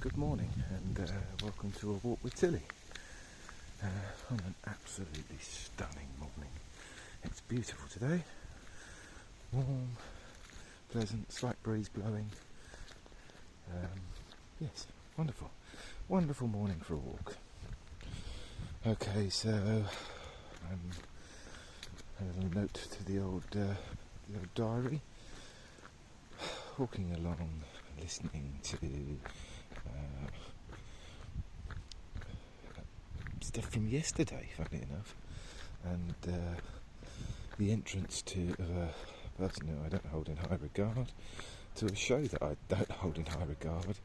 Good morning and welcome to A Walk with Tilly on an absolutely stunning morning. It's beautiful today, warm, pleasant, slight breeze blowing. Yes, wonderful morning for a walk. Okay, so a little note to the old diary. Walking along, listening to stuff from yesterday, funny enough, and the entrance to a person who I don't hold in high regard, to a show that I don't hold in high regard,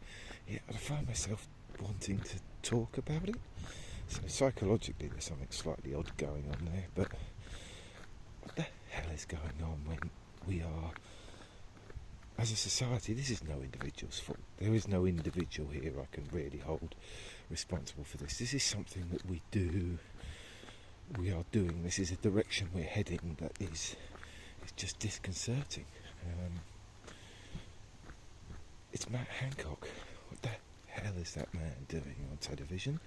yet I find myself wanting to talk about it. So psychologically there's something slightly odd going on there, but what the hell is going on when we are, as a society, this is no individual's fault. There is no individual here I can really hold responsible for this. This is something that we are doing. This is a direction we're heading that is just disconcerting. It's Matt Hancock. What the hell is that man doing on television?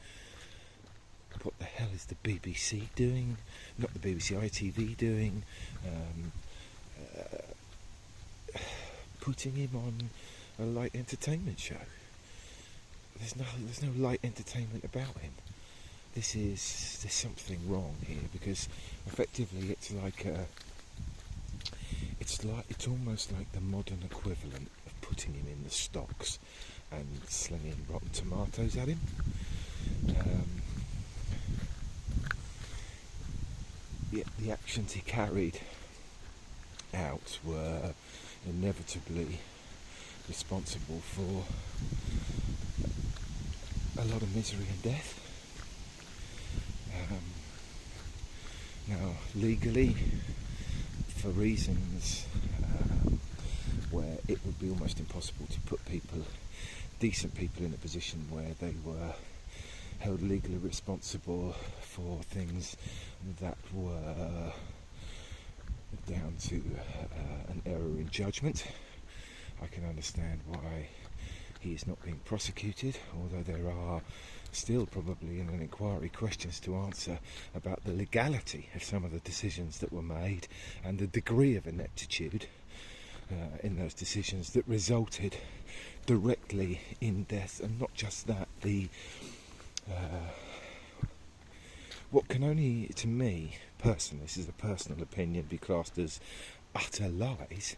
What the hell is the BBC doing? Not the BBC, ITV doing? Putting him on a light entertainment show. There's no light entertainment about him. There's something wrong here, because effectively it's almost like the modern equivalent of putting him in the stocks and slinging rotten tomatoes at him. Yet the actions he carried out were inevitably responsible for a lot of misery and death. Now, legally, for reasons where it would be almost impossible to put decent people in a position where they were held legally responsible for things that were down to an error in judgment. I can understand why he is not being prosecuted, although there are still probably in an inquiry questions to answer about the legality of some of the decisions that were made and the degree of ineptitude in those decisions that resulted directly in death. And not just that, what can only, to me personally, this is a personal opinion, be classed as utter lies,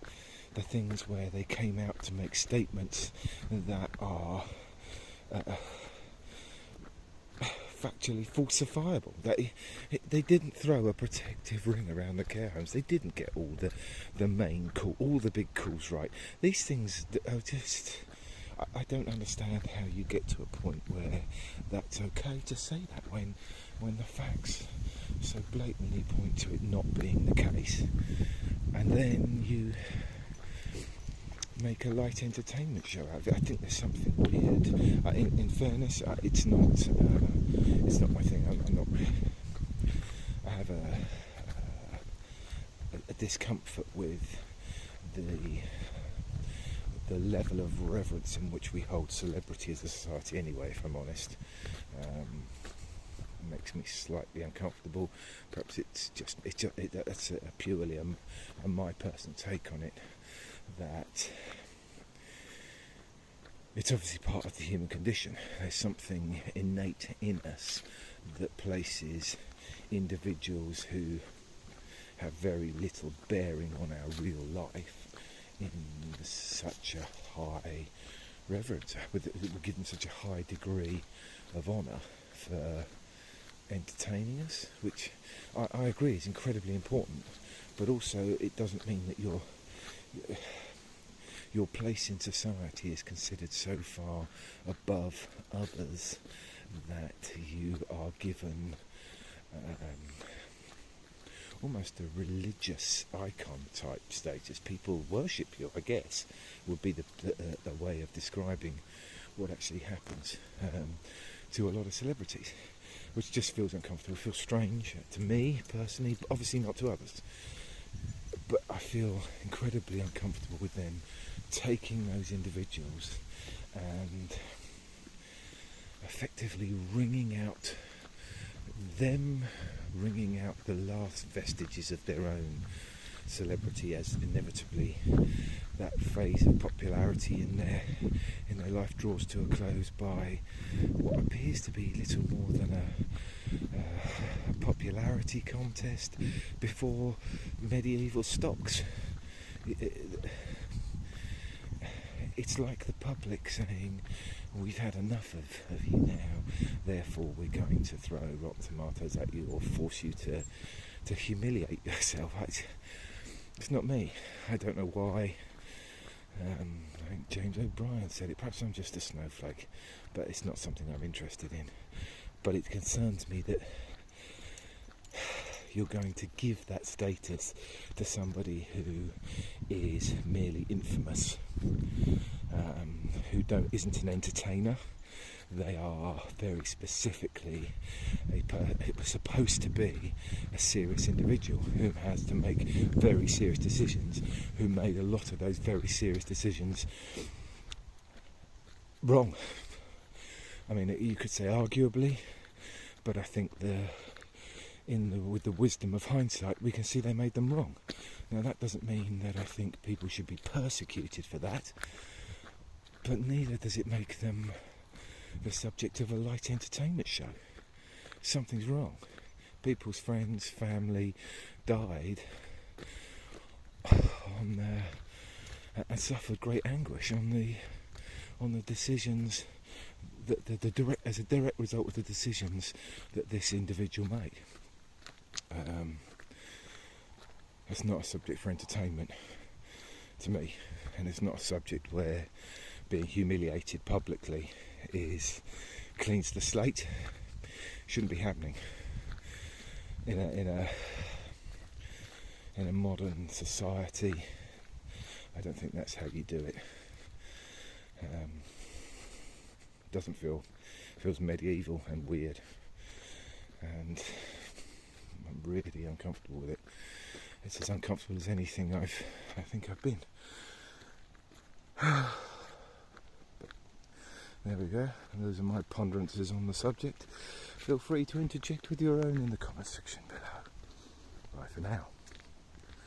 the things where they came out to make statements that are factually falsifiable. They didn't throw a protective ring around the care homes. They didn't get all the big calls right. These things are just, I don't understand how you get to a point where that's okay to say that when the facts so blatantly point to it not being the case, and then you make a light entertainment show out of it. I think there's something weird. In fairness, it's not my thing. I have a discomfort with the level of reverence in which we hold celebrity as a society. Anyway, if I'm honest, it makes me slightly uncomfortable. Perhaps that's purely a my personal take on it. That it's obviously part of the human condition. There's something innate in us that places individuals who have very little bearing on our real life in such a high reverence. We're given such a high degree of honour for entertaining us, which I agree is incredibly important, but also it doesn't mean that your place in society is considered so far above others that you are given almost a religious icon type status. People worship you, I guess, would be the way of describing what actually happens to a lot of celebrities, which just feels uncomfortable, feels strange to me personally, but obviously not to others. But I feel incredibly uncomfortable with them taking those individuals and effectively ringing out the last vestiges of their own celebrity, as inevitably that phase of popularity in their life draws to a close by what appears to be little more than a popularity contest before medieval stocks. It's like the public saying, we've had enough of you now, therefore we're going to throw rotten tomatoes at you or force you to humiliate yourself. It's not me. I don't know why. I think James O'Brien said it. Perhaps I'm just a snowflake, but it's not something I'm interested in. But it concerns me that you're going to give that status to somebody who is merely infamous, who isn't an entertainer. They are very specifically supposed to be a serious individual who has to make very serious decisions, who made a lot of those very serious decisions wrong. I mean, you could say arguably, but I think with the wisdom of hindsight, we can see they made them wrong. Now, that doesn't mean that I think people should be persecuted for that, but neither does it make them the subject of a light entertainment show. Something's wrong. People's friends, family died and suffered great anguish on the decisions as a direct result of the decisions that this individual made. It's not a subject for entertainment to me, and it's not a subject where being humiliated publicly cleans the slate. Shouldn't be happening in a modern society. I don't think that's how you do it. Feels medieval and weird, and I'm really uncomfortable with it. It's as uncomfortable as anything I think I've been. There we go, and those are my ponderances on the subject. Feel free to interject with your own in the comment section below. Bye for now.